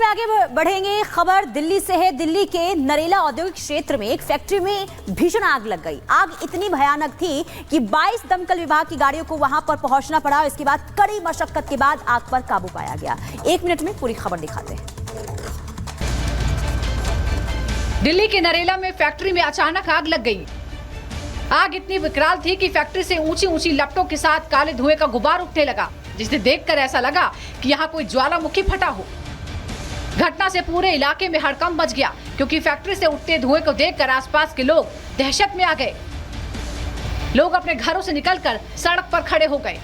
आगे बढ़ेंगे। खबर दिल्ली से है। दिल्ली के नरेला औद्योगिक क्षेत्र में एक फैक्ट्री में भीषण आग लग गई। आग इतनी भयानक थी कि 22 दमकल विभाग की गाड़ियों को वहां पर पहुंचना पड़ा। इसके बाद कड़ी मशक्कत के बाद आग पर काबू पाया गया। 1 मिनट में पूरी खबर दिखाते हैं। दिल्ली के नरेला में फैक्ट्री में अचानक आग लग गई। आग इतनी विकराल थी कि फैक्ट्री से ऊंची ऊंची लपटों के साथ काले धुएं का गुबार उठने लगा, जिसे देखकर ऐसा लगा कि यहाँ कोई ज्वालामुखी फटा हो। घटना से पूरे इलाके में हड़कंप मच गया, क्योंकि फैक्ट्री से उठते धुएं को देखकर आसपास के लोग दहशत में आ गए। लोग अपने घरों से निकलकर सड़क पर खड़े हो गए।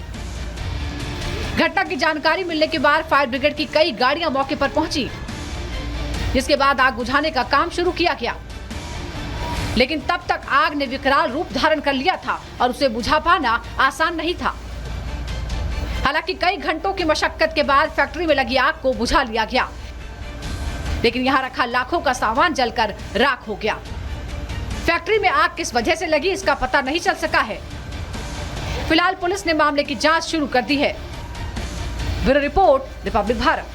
घटना की जानकारी मिलने के बाद फायर ब्रिगेड की कई गाड़ियां मौके पर पहुंची, जिसके बाद आग बुझाने का काम शुरू किया गया। लेकिन तब तक आग ने विकराल रूप धारण कर लिया था और उसे बुझा पाना आसान नहीं था। हालांकि कई घंटों की मशक्कत के बाद फैक्ट्री में लगी आग को बुझा लिया गया, लेकिन यहां रखा लाखों का सामान जलकर राख हो गया। फैक्ट्री में आग किस वजह से लगी, इसका पता नहीं चल सका है। फिलहाल पुलिस ने मामले की जांच शुरू कर दी है। Bureau report, Republic Bharat.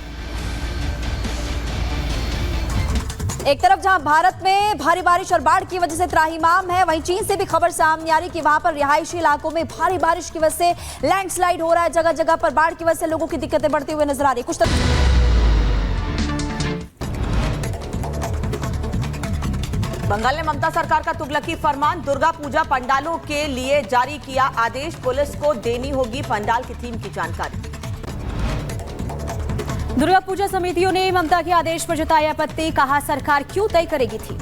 एक तरफ जहां भारत में भारी बारिश और बाढ़ की वजह से त्राहिमाम है, वहीं चीन से भी खबर सामने आ रही कि वहां पर रिहायशी इलाकों में भारी बारिश की वजह से लैंडस्लाइड हो रहा है। जगह जगह पर बाढ़ की वजह से लोगों की दिक्कतें बढ़ती हुई नजर आ रही। कुछ बंगाल ने ममता सरकार का तुगलकी फरमान, दुर्गा पूजा पंडालों के लिए जारी किया आदेश। पुलिस को देनी होगी पंडाल की थीम की जानकारी। दुर्गा पूजा समितियों ने ममता के आदेश पर जताई आपत्ति, कहा सरकार क्यों तय करेगी थी।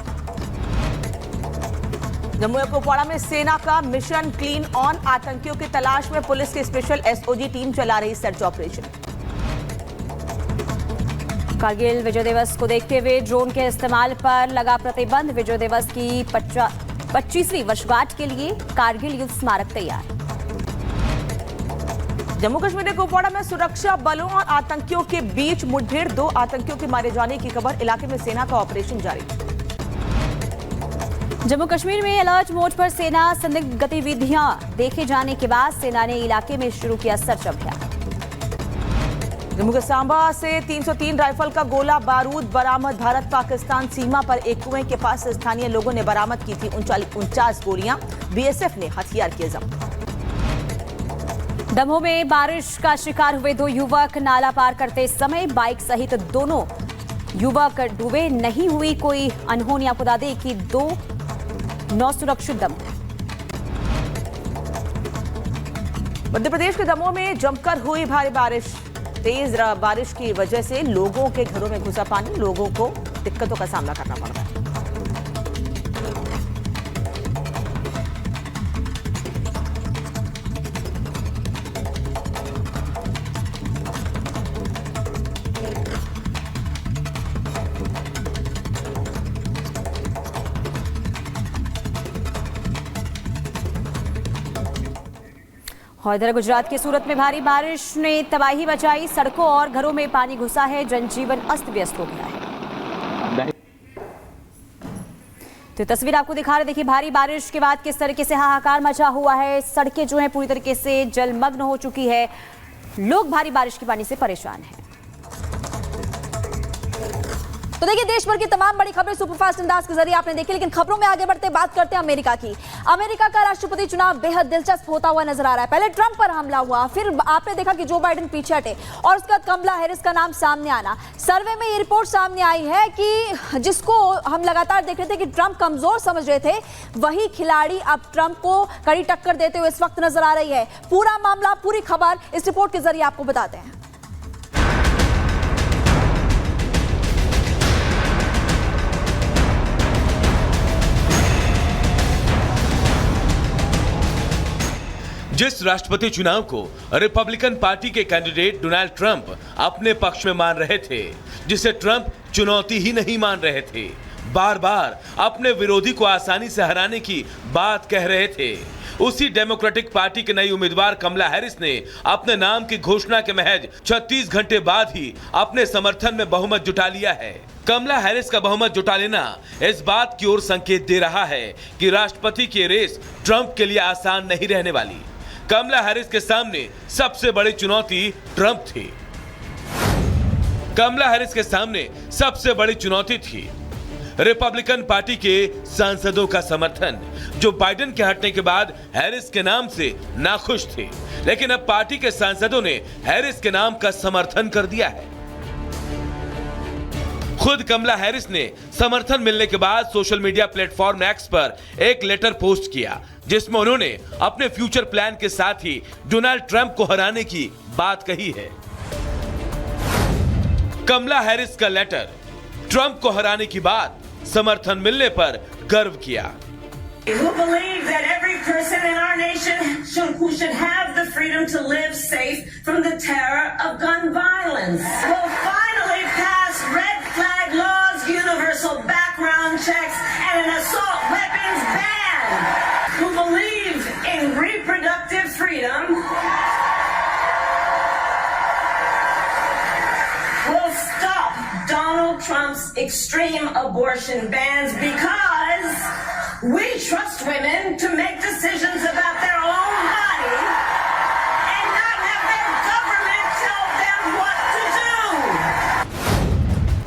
जम्मू और कुपवाड़ा में सेना का मिशन क्लीन ऑन, आतंकियों की तलाश में पुलिस की स्पेशल एसओजी टीम चला रही सर्च ऑपरेशन। कारगिल विजय दिवस को देखते हुए ड्रोन के इस्तेमाल पर लगा प्रतिबंध। विजय दिवस की 25वीं वर्षगांठ के लिए कारगिल युद्ध स्मारक तैयार। जम्मू कश्मीर के कुपवाड़ा में सुरक्षा बलों और आतंकियों के बीच मुठभेड़, 2 आतंकियों के मारे जाने की खबर। इलाके में सेना का ऑपरेशन जारी। जम्मू कश्मीर में अलर्ट मोड पर सेना, संदिग्ध गतिविधियां देखे जाने के बाद सेना ने इलाके में शुरू किया सर्च अभियान। जम्मू के सांबा से 303 राइफल का गोला बारूद बरामद। भारत पाकिस्तान सीमा पर एक कुएं के पास स्थानीय लोगों ने बरामद की थी 49 गोलियां। बीएसएफ ने हथियार किए जब्त। दमोह में बारिश का शिकार हुए 2 युवक, नाला पार करते समय बाइक सहित दोनों युवक डूबे। नहीं हुई कोई अनहोनी। आपको बता दें कि 2 नौ सुरक्षित दमोह। मध्य प्रदेश के दमोह में जमकर हुई भारी बारिश। तेज बारिश की वजह से लोगों के घरों में घुसा पानी, लोगों को दिक्कतों का सामना करना पड़ रहा है। और इधर गुजरात के सूरत में भारी बारिश ने तबाही मचाई। सड़कों और घरों में पानी घुसा है, जनजीवन अस्त व्यस्त हो गया है। तो तस्वीर आपको दिखा रहे, देखिए भारी बारिश के बाद किस तरीके से हाहाकार मचा हुआ है। सड़कें जो हैं पूरी तरीके से जलमग्न हो चुकी है। लोग भारी बारिश के पानी से परेशान हैं। तो देखिए देश भर की तमाम बड़ी खबरें सुपरफास्ट अंदाज के जरिए आपने देखी, लेकिन खबरों में आगे बढ़ते बात करते हैं अमेरिका की। अमेरिका का राष्ट्रपति चुनाव बेहद दिलचस्प होता हुआ नजर आ रहा है। पहले ट्रंप पर हमला हुआ, फिर आपने देखा कि जो बाइडेन पीछे हटे और उसके बाद कमला हैरिस का नाम सामने आना। सर्वे में ये रिपोर्ट सामने आई है कि जिसको हम लगातार देख रहे थे कि ट्रंप कमजोर समझ रहे थे, वही खिलाड़ी अब ट्रंप को कड़ी टक्कर देते हुए इस वक्त नजर आ रही है। पूरा मामला, पूरी खबर इस रिपोर्ट के जरिए आपको बताते हैं। जिस राष्ट्रपति चुनाव को रिपब्लिकन पार्टी के कैंडिडेट डोनाल्ड ट्रंप अपने पक्ष में मान रहे थे, जिसे ट्रंप चुनौती ही नहीं मान रहे थे, बार बार अपने विरोधी को आसानी से हराने की बात कह रहे थे, उसी डेमोक्रेटिक पार्टी के नई उम्मीदवार कमला हैरिस ने अपने नाम की घोषणा के महज 36 घंटे बाद ही अपने समर्थन में बहुमत जुटा लिया है। कमला हैरिस का बहुमत जुटा लेना इस बात की ओर संकेत दे रहा है कि राष्ट्रपति की रेस ट्रंप के लिए आसान नहीं रहने वाली। कमला हैरिस के सामने सबसे बड़ी चुनौती ट्रंप थी। कमला हैरिस के सामने सबसे बड़ी चुनौती थी रिपब्लिकन पार्टी के सांसदों का समर्थन, जो बाइडेन के हटने के बाद हैरिस के नाम से नाखुश थे। लेकिन अब पार्टी के सांसदों ने हैरिस के नाम का समर्थन कर दिया है। खुद कमला हैरिस ने समर्थन मिलने के बाद सोशल मीडिया प्लेटफॉर्म एक्स पर एक लेटर पोस्ट किया, जिसमें उन्होंने अपने फ्यूचर प्लान के साथ ही डोनाल्ड ट्रंप को हराने की बात कही है। कमला हैरिस का लेटर ट्रंप को हराने की बात, समर्थन मिलने पर गर्व किया। Who believe that every person in our nation who should have the freedom to live safe from the terror of gun violence will finally pass red flag laws, universal background checks, and an assault weapons ban. Who believe in reproductive freedom will stop Donald Trump's extreme abortion bans because we trust women to make decisions about their own body and not have their government tell them what to do.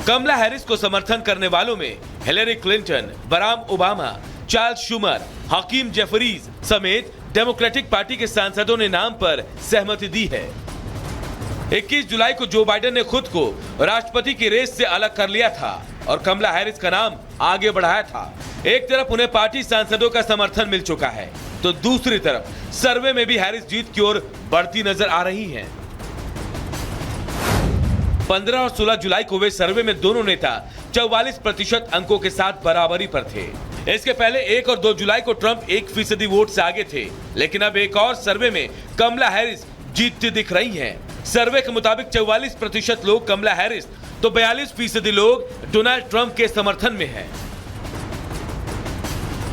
Kamala Harris को समर्थन करने वालों में Hillary Clinton, Barack Obama, Charles Schumer, Hakeem Jeffries समेत Democratic Party के सांसदों ने नाम पर सहमति दी है। 21 जुलाई को जो बाइडेन ने खुद को राष्ट्रपति की रेस से अलग कर लिया था और कमला हैरिस का नाम आगे बढ़ाया था। एक तरफ उन्हें पार्टी सांसदों का समर्थन मिल चुका है, तो दूसरी तरफ सर्वे में भी हैरिस जीत की ओर बढ़ती नजर आ रही हैं। 15 और 16 जुलाई को हुए सर्वे में दोनों नेता 44% अंकों के साथ बराबरी पर थे। इसके पहले 1 और 2 जुलाई को ट्रंप 1% वोट से आगे थे, लेकिन अब एक और सर्वे में कमला हैरिस जीतती दिख रही हैं। सर्वे के मुताबिक 44% लोग कमला हैरिस तो 42% लोग डोनाल्ड ट्रंप के समर्थन में हैं।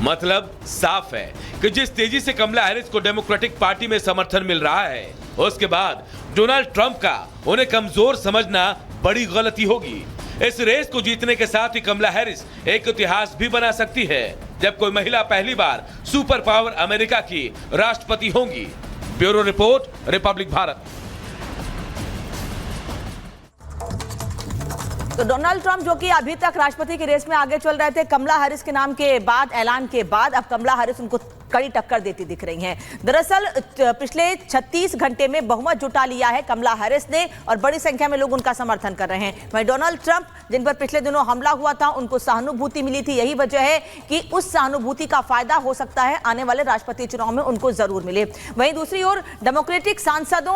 मतलब साफ है कि जिस तेजी से कमला हैरिस को डेमोक्रेटिक पार्टी में समर्थन मिल रहा है, उसके बाद डोनाल्ड ट्रंप का उन्हें कमजोर समझना बड़ी गलती होगी। इस रेस को जीतने के साथ ही कमला हैरिस एक इतिहास भी बना सकती है, जब कोई महिला पहली बार सुपर पावर अमेरिका की राष्ट्रपति होंगी। Bureau report, Republic Bharat. तो डोनाल्ड ट्रंप जो कि अभी तक राष्ट्रपति की रेस में आगे चल रहे थे, कमला हैरिस के नाम के बाद, ऐलान के बाद अब कमला हैरिस उनको कड़ी टक्कर देती दिख रही हैं। दरअसल पिछले 36 घंटे में बहुमत जुटा लिया है कमला हैरिस ने और बड़ी संख्या में लोग उनका समर्थन कर रहे हैं। वहीं डोनाल्ड ट्रंप, जिन पर पिछले दिनों हमला हुआ था, उनको सहानुभूति मिली थी। यही वजह है कि उस सहानुभूति का फायदा हो सकता है आने वाले राष्ट्रपति चुनाव में उनको जरूर मिले। वहीं दूसरी ओर डेमोक्रेटिक सांसदों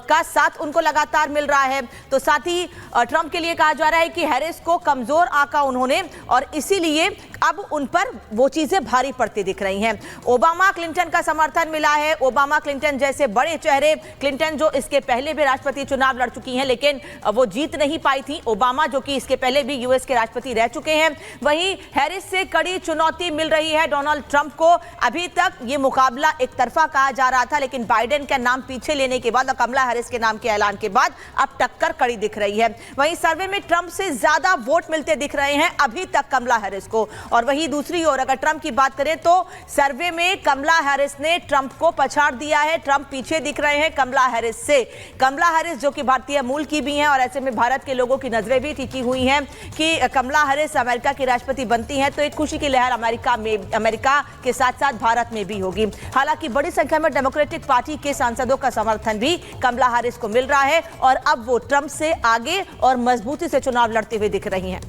का साथ उनको लगातार मिल रहा है, तो साथ ही ट्रंप के लिए कहा जा रहा है कि हैरिस को कमजोर आंका उन्होंने और इसीलिए अब उन पर वो चीजें भारी पड़ती दिख रही हैं। ओबामा क्लिंटन का समर्थन मिला है। ओबामा क्लिंटन जैसे बड़े चेहरे, क्लिंटन जो इसके पहले भी राष्ट्रपति चुनाव लड़ चुकी हैं लेकिन वो जीत नहीं पाई थी। ओबामा जो कि इसके पहले भी यूएस के राष्ट्रपति रह चुके हैं। वहीं हैरिस से कड़ी चुनौती मिल रही है डोनाल्ड ट्रंप को। अभी तक ये मुकाबला एक तरफा कहा जा रहा था, लेकिन बाइडेन का नाम पीछे लेने के बाद और कमला हैरिस के नाम के ऐलान के बाद अब टक्कर कड़ी दिख रही है। वहीं सर्वे में ट्रंप से ज्यादा वोट मिलते दिख रहे हैं अभी तक कमला हैरिस को। और वहीं दूसरी ओर अगर ट्रंप की बात करें तो सर्वे में कमला हैरिस ने ट्रंप को पछाड़ दिया है। ट्रंप पीछे दिख रहे हैं कमला हैरिस से। कमला हैरिस जो कि भारतीय मूल की भी हैं और ऐसे में भारत के लोगों की नजरें भी टिकी हुई हैं कि कमला हैरिस अमेरिका की राष्ट्रपति बनती हैं तो एक खुशी की लहर अमेरिका के साथ साथ भारत में भी होगी। हालांकि बड़ी संख्या में डेमोक्रेटिक पार्टी के सांसदों का समर्थन भी कमला हैरिस को मिल रहा है और अब वो ट्रंप से आगे और मजबूती से चुनाव लड़ते हुए दिख रही हैं।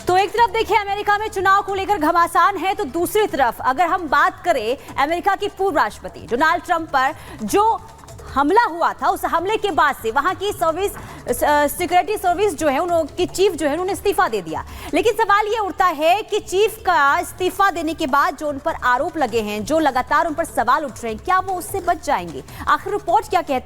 तो एक तरफ देखिए अमेरिका में चुनाव को लेकर घमासान है, तो दूसरी तरफ अगर हम बात करें अमेरिका की पूर्व राष्ट्रपति डोनाल्ड ट्रंप पर जो हमला हुआ था, उस हमले के बाद से वहां की सिक्योरिटी सर्विस जो है, उनकी चीफ जो है उन्होंने इस्तीफा दे दिया। लेकिन सवाल ये उठता है कि चीफ का इस्तीफा देने के बाद जो उन पर आरोप लगे हैं, जो लगातार उन पर सवाल उठ रहे हैं, क्या वो उससे बच जाएंगे? आखिर रिपोर्ट क्या कहती है?